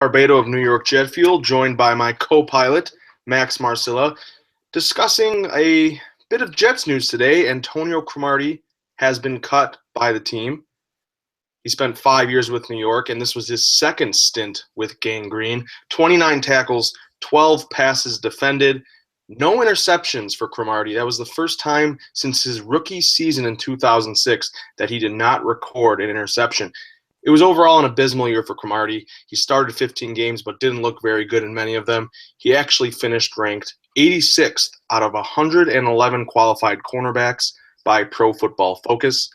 Barbato of New York Jet Fuel, joined by my co-pilot, Max Marcilla, discussing a bit of Jets news today. Antonio Cromartie has been cut by the team. He spent 5 years with New York, and this was his second stint with Gang Green. 29 tackles, 12 passes defended, no interceptions for Cromartie. That was the first time since his rookie season in 2006 that he did not record an interception. It was overall an abysmal year for Cromartie. He started 15 games but didn't look very good in many of them. He actually finished ranked 86th out of 111 qualified cornerbacks by Pro Football Focus.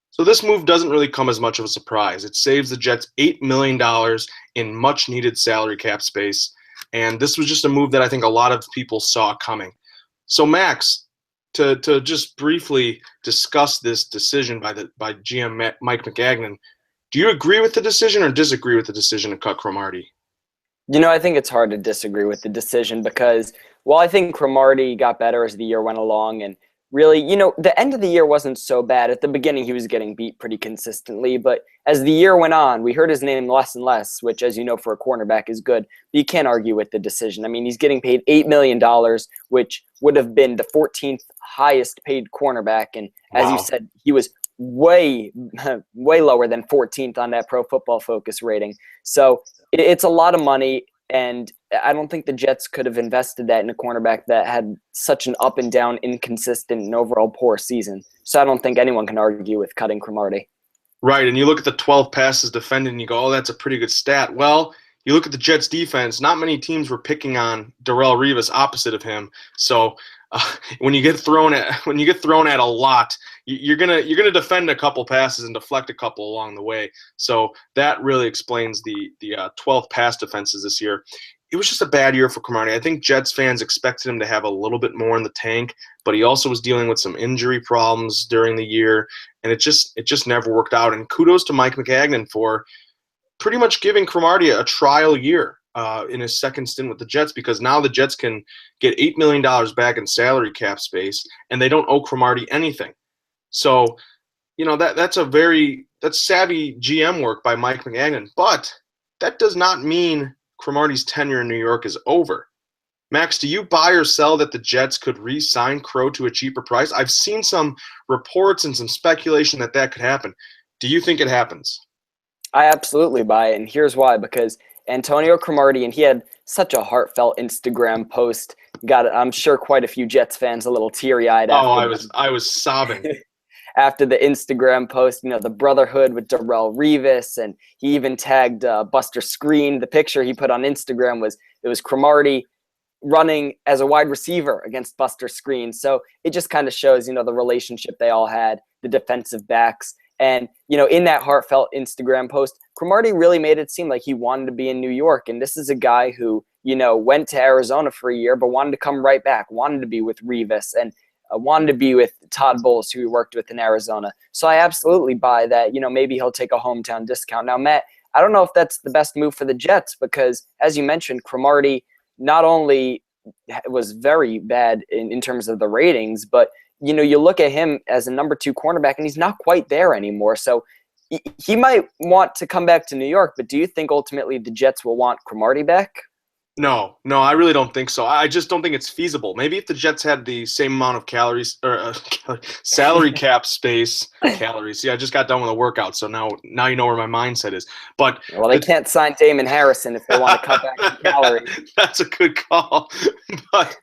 So this move doesn't really come as much of a surprise. It saves the Jets $8 million in much-needed salary cap space, and this was just a move that I think a lot of people saw coming. So Max, to just briefly discuss this decision by GM Mike Maccagnan, do you agree with the decision or disagree with the decision to cut Cromartie? I think it's hard to disagree with the decision because, I think Cromartie got better as the year went along, and really, the end of the year wasn't so bad. At the beginning, he was getting beat pretty consistently, but as the year went on, we heard his name less and less, which, as you know, for a cornerback is good. But you can't argue with the decision. I mean, he's getting paid $8 million, which would have been the 14th highest paid cornerback, and as you said, he was way lower than 14th on that Pro Football Focus rating. So it's a lot of money. And I don't think the Jets could have invested that in a cornerback that had such an up and down, inconsistent, and overall poor season. So I don't think anyone can argue with cutting Cromartie. Right, and you look at the 12 passes defended and you go, oh, that's a pretty good stat. Well, you look at the Jets' defense, not many teams were picking on Darrelle Revis opposite of him. So when you get thrown at a lot, you're gonna defend a couple passes and deflect a couple along the way. So that really explains the 12 pass defenses this year. It was just a bad year for Cromartie. I think Jets fans expected him to have a little bit more in the tank, but he also was dealing with some injury problems during the year, and it just never worked out. And kudos to Mike Maccagnan for pretty much giving Cromartie a trial year in his second stint with the Jets, because now the Jets can get $8 million back in salary cap space, and they don't owe Cromartie anything. So, that's savvy GM work by Mike Maccagnan. But that does not mean Cromartie's tenure in New York is over. Max, do you buy or sell that the Jets could re-sign Crow to a cheaper price? I've seen some reports and some speculation that could happen. Do you think it happens? I absolutely buy it, and here's why. Because Antonio Cromartie, and he had such a heartfelt Instagram post, got, I'm sure, quite a few Jets fans a little teary-eyed. I was sobbing. After the Instagram post, the brotherhood with Darrelle Revis, and he even tagged Buster Skrine. The picture he put on Instagram was Cromartie running as a wide receiver against Buster Skrine. So it just kind of shows, the relationship they all had, the defensive backs. And, in that heartfelt Instagram post, Cromartie really made it seem like he wanted to be in New York. And this is a guy who, went to Arizona for a year, but wanted to come right back, wanted to be with Revis, and wanted to be with Todd Bowles, who he worked with in Arizona. So I absolutely buy that, maybe he'll take a hometown discount. Now, Matt, I don't know if that's the best move for the Jets because, as you mentioned, Cromartie not only was very bad in terms of the ratings, but, you look at him as a number 2 cornerback, and he's not quite there anymore. So he might want to come back to New York, but do you think ultimately the Jets will want Cromartie back? No, I really don't think so. I just don't think it's feasible. Maybe if the Jets had the same amount of calories or salary cap space, calories. See, I just got done with a workout, so now you know where my mindset is. But they can't sign Damon Harrison if they want to cut back the calories. That's a good call, but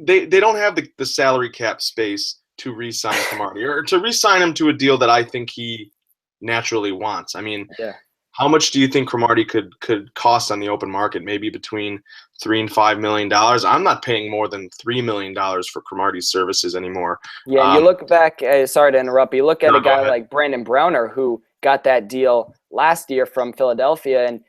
they don't have the salary cap space to re-sign Cromartie or to re-sign him to a deal that I think he naturally wants. I mean. Yeah. How much do you think Cromartie could cost on the open market? Maybe between $3 and $5 million. I'm not paying more than $3 million for Cromartie's services anymore. Yeah, you look back. Sorry to interrupt. You look at a guy like Brandon Browner, who got that deal last year from Philadelphia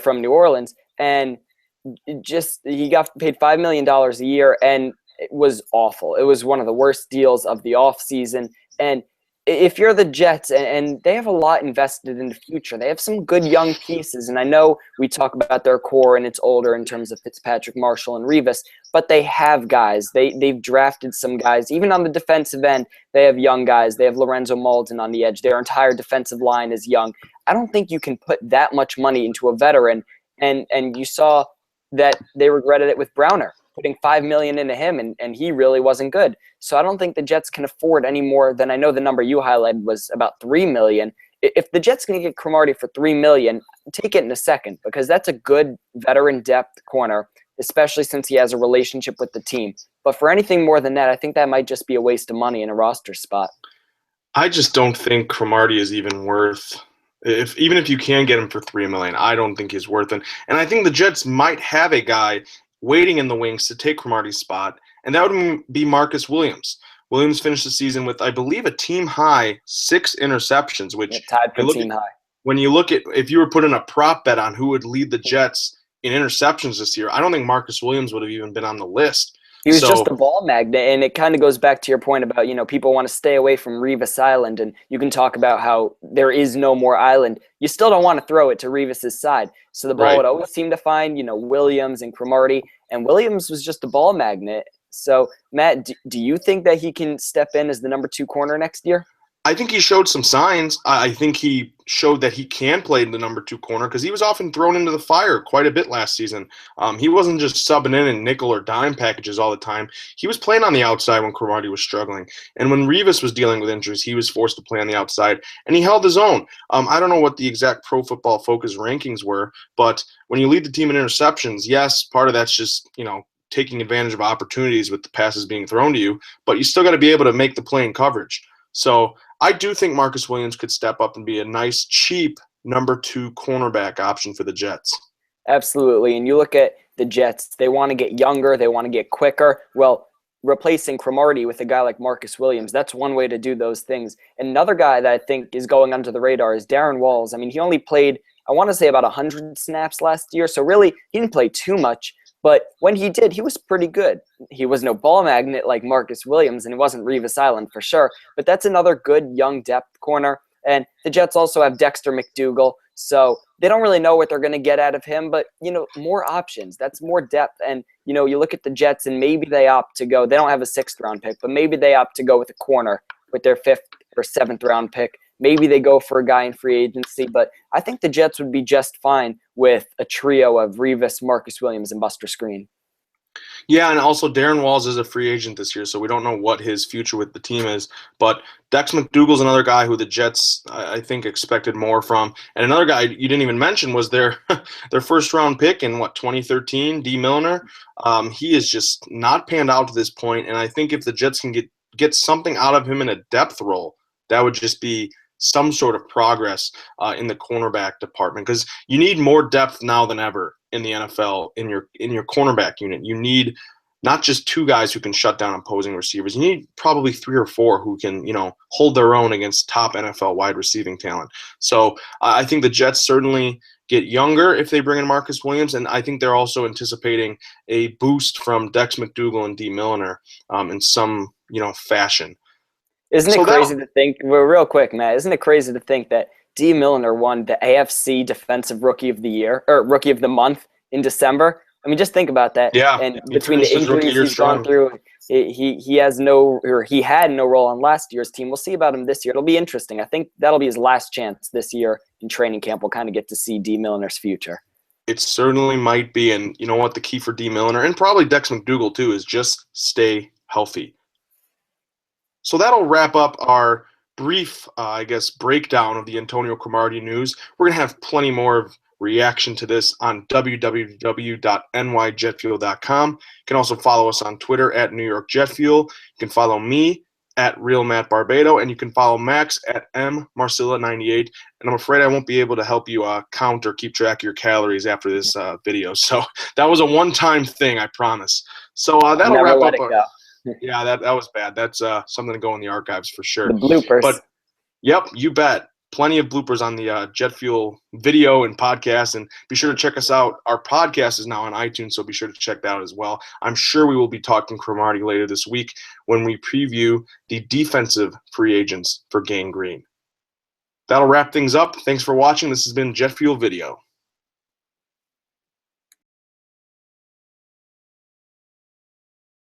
from New Orleans, and he got paid $5 million a year, and it was awful. It was one of the worst deals of the offseason. And if you're the Jets, and they have a lot invested in the future, they have some good young pieces, and I know we talk about their core and it's older in terms of Fitzpatrick, Marshall, and Revis, but they have guys. They've drafted some guys. Even on the defensive end, they have young guys. They have Lorenzo Malden on the edge. Their entire defensive line is young. I don't think you can put that much money into a veteran. And you saw that they regretted it with Browner, putting $5 million into him, and he really wasn't good. So I don't think the Jets can afford any more than, I know the number you highlighted was about $3 million. If the Jets can get Cromartie for $3 million, take it in a second, because that's a good veteran depth corner, especially since he has a relationship with the team. But for anything more than that, I think that might just be a waste of money in a roster spot. I just don't think Cromartie is even worth. Even if you can get him for $3 million, I don't think he's worth it. And I think the Jets might have a guy waiting in the wings to take Cromartie's spot, and that would be Marcus Williams. Williams finished the season with, I believe, a team high 6 interceptions, which tied for team high. When you look at, if you were putting a prop bet on who would lead the Jets in interceptions this year, I don't think Marcus Williams would have even been on the list. He was just a ball magnet, and it kind of goes back to your point about, people want to stay away from Revis Island, and you can talk about how there is no more island. You still don't want to throw it to Revis's side. So the ball would always seem to find, Williams and Cromartie, and Williams was just a ball magnet. So, Matt, do you think that he can step in as the number 2 corner next year? I think he showed some signs. I think he showed that he can play in the number 2 corner, because he was often thrown into the fire quite a bit last season. He wasn't just subbing in nickel or dime packages all the time. He was playing on the outside when Cromartie was struggling. And when Revis was dealing with injuries, he was forced to play on the outside, and he held his own. I don't know what the exact Pro Football Focus rankings were, but when you lead the team in interceptions, yes, part of that's just, taking advantage of opportunities with the passes being thrown to you, but you still got to be able to make the play in coverage. So I do think Marcus Williams could step up and be a nice, cheap number 2 cornerback option for the Jets. Absolutely. And you look at the Jets, they want to get younger, they want to get quicker. Well, replacing Cromartie with a guy like Marcus Williams, that's one way to do those things. And another guy that I think is going under the radar is Darren Walls. I mean, he only played, I want to say, about 100 snaps last year, so really he didn't play too much. But when he did, he was pretty good. He was no ball magnet like Marcus Williams, and he wasn't Revis Island for sure. But that's another good young depth corner. And the Jets also have Dexter McDougal, so they don't really know what they're going to get out of him. But, more options. That's more depth. And, you look at the Jets, and maybe they opt to go. They don't have a 6th-round pick, but maybe they opt to go with a corner with their 5th or 7th-round pick. Maybe they go for a guy in free agency, but I think the Jets would be just fine with a trio of Revis, Marcus Williams, and Buster Skrine. Yeah, and also Darren Walls is a free agent this year, so we don't know what his future with the team is. But Dex McDougal's another guy who the Jets, I think, expected more from. And another guy you didn't even mention was their first-round pick in, 2013, D. Milner. He is just not panned out to this point, and I think if the Jets can get something out of him in a depth role, that would just be some sort of progress in the cornerback department, because you need more depth now than ever in the NFL in your cornerback unit. You need not just 2 guys who can shut down opposing receivers. You need probably 3 or 4 who can, hold their own against top NFL wide receiving talent. So I think the Jets certainly get younger if they bring in Marcus Williams, and I think they're also anticipating a boost from Dex McDougal and D. Milner in some, fashion. Isn't it crazy to think, real quick, Matt, isn't it crazy to think that D. Milner won the AFC Defensive Rookie of the Year, or Rookie of the Month in December? I mean, just think about that. Yeah. And between the injuries he's gone through, he had no role on last year's team. We'll see about him this year. It'll be interesting. I think that'll be his last chance this year in training camp. We'll kind of get to see D. Milner's future. It certainly might be. And you know what? The key for D. Milner, and probably Dex McDougal too, is just stay healthy. So that'll wrap up our brief, breakdown of the Antonio Cromartie news. We're going to have plenty more of reaction to this on www.nyjetfuel.com. You can also follow us on Twitter at New York Jet Fuel. You can follow me at Real Matt Barbato, and you can follow Max at M Marcilla 98. And I'm afraid I won't be able to help you count or keep track of your calories after this video. So that was a one-time thing, I promise. So that'll wrap up. Yeah, that was bad. That's something to go in the archives for sure. The bloopers. But yep, you bet. Plenty of bloopers on the Jet Fuel video and podcast, and be sure to check us out. Our podcast is now on iTunes, so be sure to check that out as well. I'm sure we will be talking Cromartie later this week when we preview the defensive free agents for Gang Green. That'll wrap things up. Thanks for watching. This has been Jet Fuel Video.